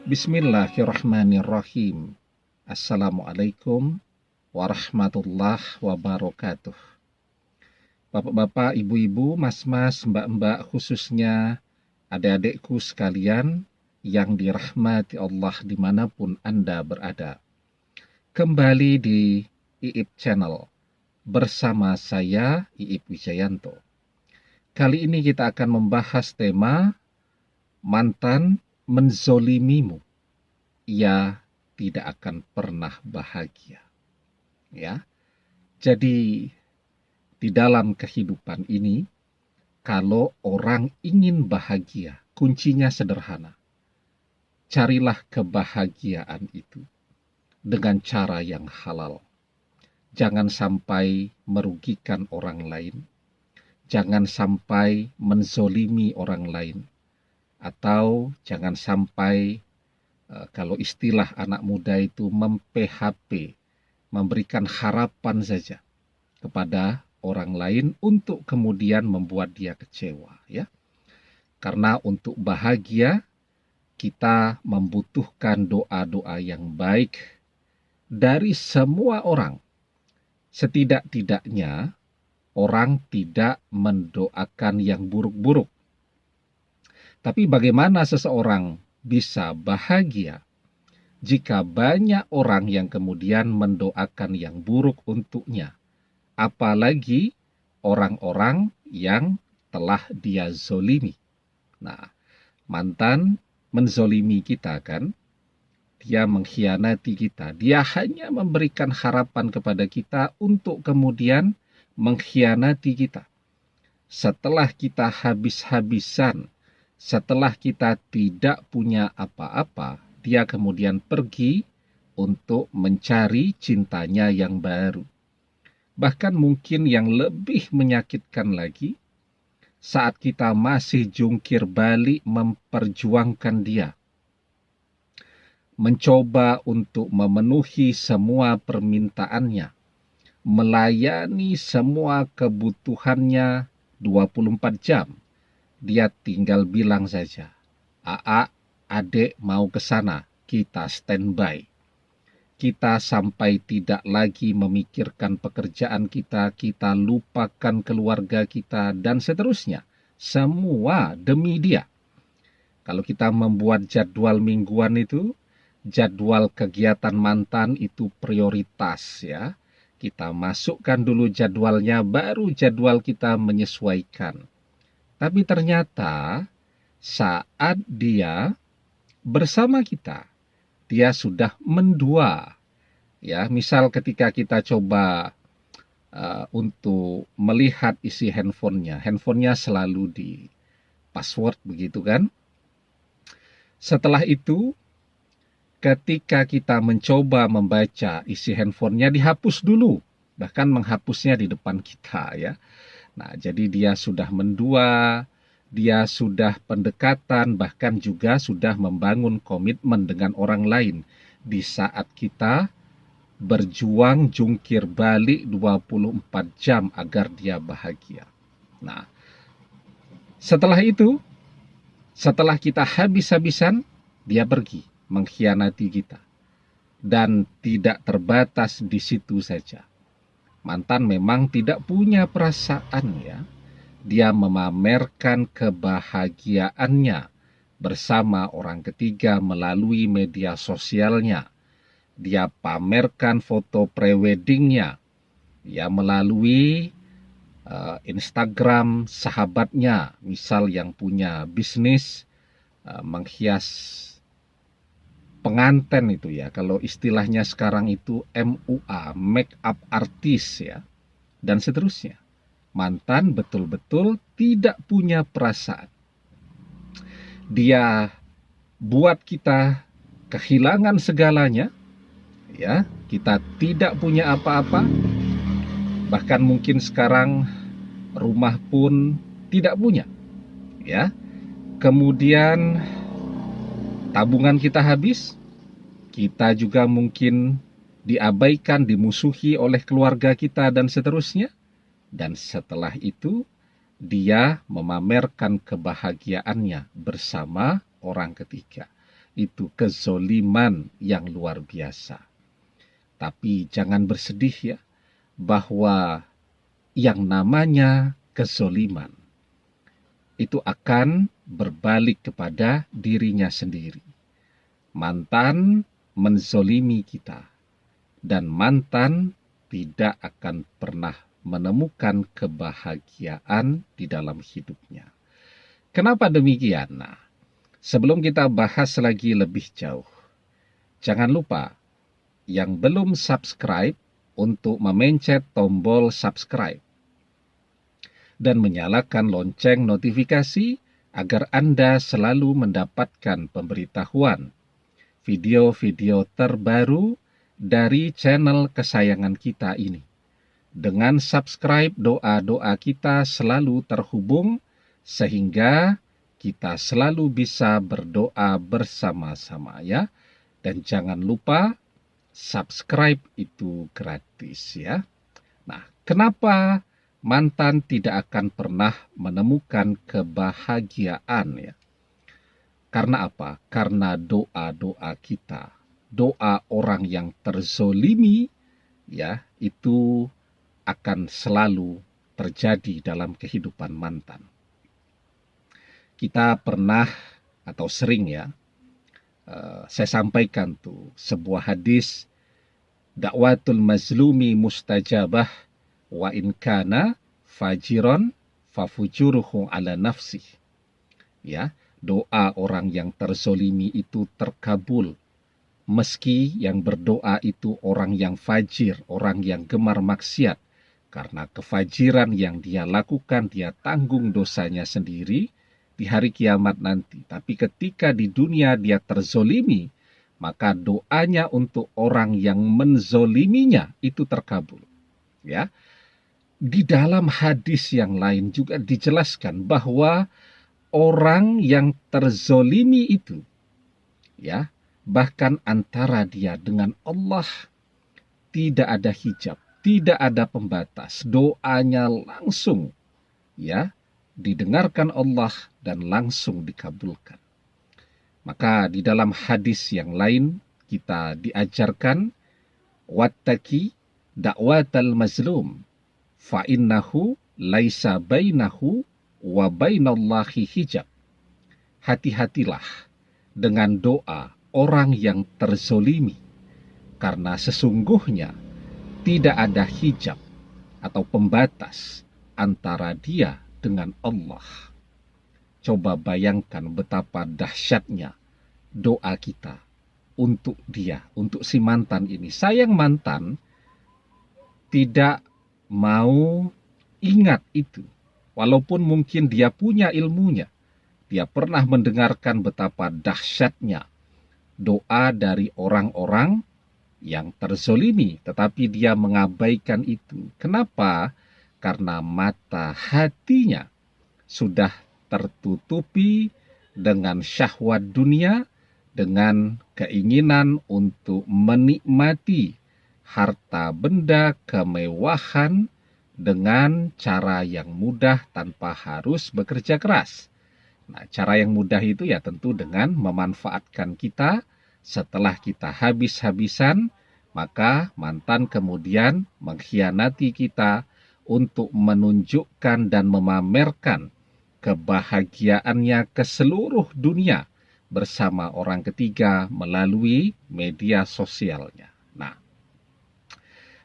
Bismillahirrahmanirrahim. Assalamualaikum warahmatullahi wabarakatuh. Bapak-bapak, ibu-ibu, mas-mas, mbak-mbak, khususnya adik-adikku sekalian yang dirahmati Allah dimanapun Anda berada. Kembali di IIP Channel bersama saya, IIP Wijayanto. Kali ini kita akan membahas tema mantan menzolimimu, ia tidak akan pernah bahagia. Ya, jadi di dalam kehidupan ini, kalau orang ingin bahagia, kuncinya sederhana. Carilah kebahagiaan itu dengan cara yang halal. Jangan sampai merugikan orang lain. Jangan sampai menzolimi orang lain. Atau jangan sampai, kalau istilah anak muda itu, mem-PHP, memberikan harapan saja kepada orang lain untuk kemudian membuat dia kecewa, ya. Karena untuk bahagia kita membutuhkan doa-doa yang baik dari semua orang. Setidak-tidaknya orang tidak mendoakan yang buruk-buruk. Tapi bagaimana seseorang bisa bahagia jika banyak orang yang kemudian mendoakan yang buruk untuknya? Apalagi orang-orang yang telah dia zolimi. Nah, mantan menzolimi kita kan, dia mengkhianati kita. Dia hanya memberikan harapan kepada kita untuk kemudian mengkhianati kita. Setelah kita habis-habisan, setelah kita tidak punya apa-apa, dia kemudian pergi untuk mencari cintanya yang baru. Bahkan mungkin yang lebih menyakitkan lagi, saat kita masih jungkir balik memperjuangkan dia, mencoba untuk memenuhi semua permintaannya, melayani semua kebutuhannya 24 jam. Dia tinggal bilang saja, "Aa, adek mau ke sana, kita standby." Kita sampai tidak lagi memikirkan pekerjaan kita, kita lupakan keluarga kita, dan seterusnya. Semua demi dia. Kalau kita membuat jadwal mingguan itu, jadwal kegiatan mantan itu prioritas, ya. Kita masukkan dulu jadwalnya, baru jadwal kita menyesuaikan. Tapi ternyata saat dia bersama kita, dia sudah mendua. Ya, misal ketika kita coba untuk melihat isi handphonenya selalu di password begitu kan. Setelah itu, ketika kita mencoba membaca isi handphonenya, dihapus dulu. Bahkan menghapusnya di depan kita, ya. Nah, jadi dia sudah mendua, dia sudah pendekatan, bahkan juga sudah membangun komitmen dengan orang lain di saat kita berjuang jungkir balik 24 jam agar dia bahagia. Nah, setelah itu, setelah kita habis-habisan, dia pergi mengkhianati kita. Dan tidak terbatas di situ saja. Mantan memang tidak punya perasaan, ya. Dia memamerkan kebahagiaannya bersama orang ketiga melalui media sosialnya. Dia pamerkan foto preweddingnya, ya, melalui Instagram sahabatnya, misal yang punya bisnis menghias pengantin itu, ya. Kalau istilahnya sekarang itu MUA, make up artist, ya, dan seterusnya. Mantan betul-betul tidak punya perasaan. Dia buat kita kehilangan segalanya, ya. Kita tidak punya apa-apa. Bahkan mungkin sekarang rumah pun tidak punya, ya. Kemudian tabungan kita habis, kita juga mungkin diabaikan, dimusuhi oleh keluarga kita dan seterusnya. Dan setelah itu, dia memamerkan kebahagiaannya bersama orang ketiga. itu kezoliman yang luar biasa. Tapi jangan bersedih ya, bahwa yang namanya kezoliman itu akan berbalik kepada dirinya sendiri. Mantan menzolimi kita, dan mantan tidak akan pernah menemukan kebahagiaan di dalam hidupnya. Kenapa demikian? Nah, sebelum kita bahas lagi lebih jauh, jangan lupa yang belum subscribe untuk memencet tombol subscribe dan menyalakan lonceng notifikasi agar Anda selalu mendapatkan pemberitahuan video-video terbaru dari channel kesayangan kita ini. Dengan subscribe, doa-doa kita selalu terhubung sehingga kita selalu bisa berdoa bersama-sama ya. Dan jangan lupa subscribe itu gratis ya. Nah, kenapa mantan tidak akan pernah menemukan kebahagiaan ya? Karena apa? Karena doa-doa kita, doa orang yang terzolimi ya, itu akan selalu terjadi dalam kehidupan mantan. Kita pernah atau sering ya, saya sampaikan tuh sebuah hadis, dakwatul mazlumi mustajabah wa in kana fajiron fafujuruhu ala nafsih. Ya, doa orang yang terzolimi itu terkabul, meski yang berdoa itu orang yang fajir, orang yang gemar maksiat. Karena kefajiran yang dia lakukan, dia tanggung dosanya sendiri di hari kiamat nanti. Tapi ketika di dunia dia terzolimi, maka doanya untuk orang yang menzoliminya itu terkabul. Ya, di dalam hadis yang lain juga dijelaskan bahwa orang yang terzolimi itu, ya, bahkan antara dia dengan Allah tidak ada hijab, tidak ada pembatas, doanya langsung ya didengarkan Allah dan langsung dikabulkan. Maka di dalam hadis yang lain kita diajarkan wattaqi da'watal mazlum fa innahu laisa bainahu wa bainallahi hijab. Hati-hatilah dengan doa orang yang terzolimi, karena sesungguhnya tidak ada hijab atau pembatas antara dia dengan Allah. Coba bayangkan betapa dahsyatnya doa kita untuk dia, untuk si mantan ini. Sayang mantan tidak mau ingat itu. Walaupun mungkin dia punya ilmunya. Dia pernah mendengarkan betapa dahsyatnya doa dari orang-orang yang terzolimi, tetapi dia mengabaikan itu. Kenapa? Karena mata hatinya sudah tertutupi dengan syahwat dunia, dengan keinginan untuk menikmati harta benda kemewahan dengan cara yang mudah tanpa harus bekerja keras. Nah, cara yang mudah itu ya tentu dengan memanfaatkan kita. Setelah kita habis-habisan, maka mantan kemudian mengkhianati kita untuk menunjukkan dan memamerkan kebahagiaannya ke seluruh dunia bersama orang ketiga melalui media sosialnya. Nah,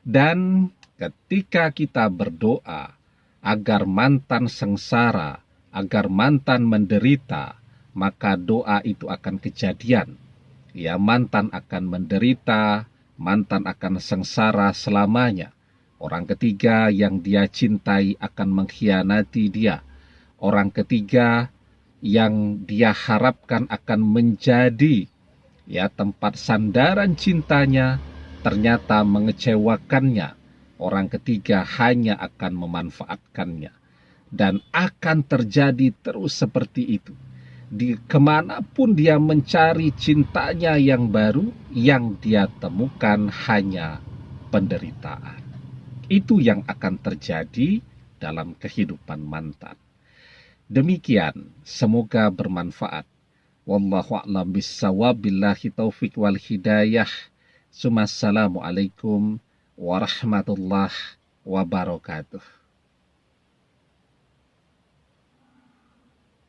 dan ketika kita berdoa agar mantan sengsara, agar mantan menderita, maka doa itu akan kejadian. Ya, mantan akan menderita, mantan akan sengsara selamanya. Orang ketiga yang dia cintai akan mengkhianati dia. Orang ketiga yang dia harapkan akan menjadi ya tempat sandaran cintanya ternyata mengecewakannya. Orang ketiga hanya akan memanfaatkannya. Dan akan terjadi terus seperti itu. Kemanapun dia mencari cintanya yang baru, yang dia temukan hanya penderitaan. Itu yang akan terjadi dalam kehidupan mantan. Demikian, semoga bermanfaat. Wallahu a'lam bissawab, billahi taufik wal hidayah. Assalamualaikum warahmatullahi wabarakatuh.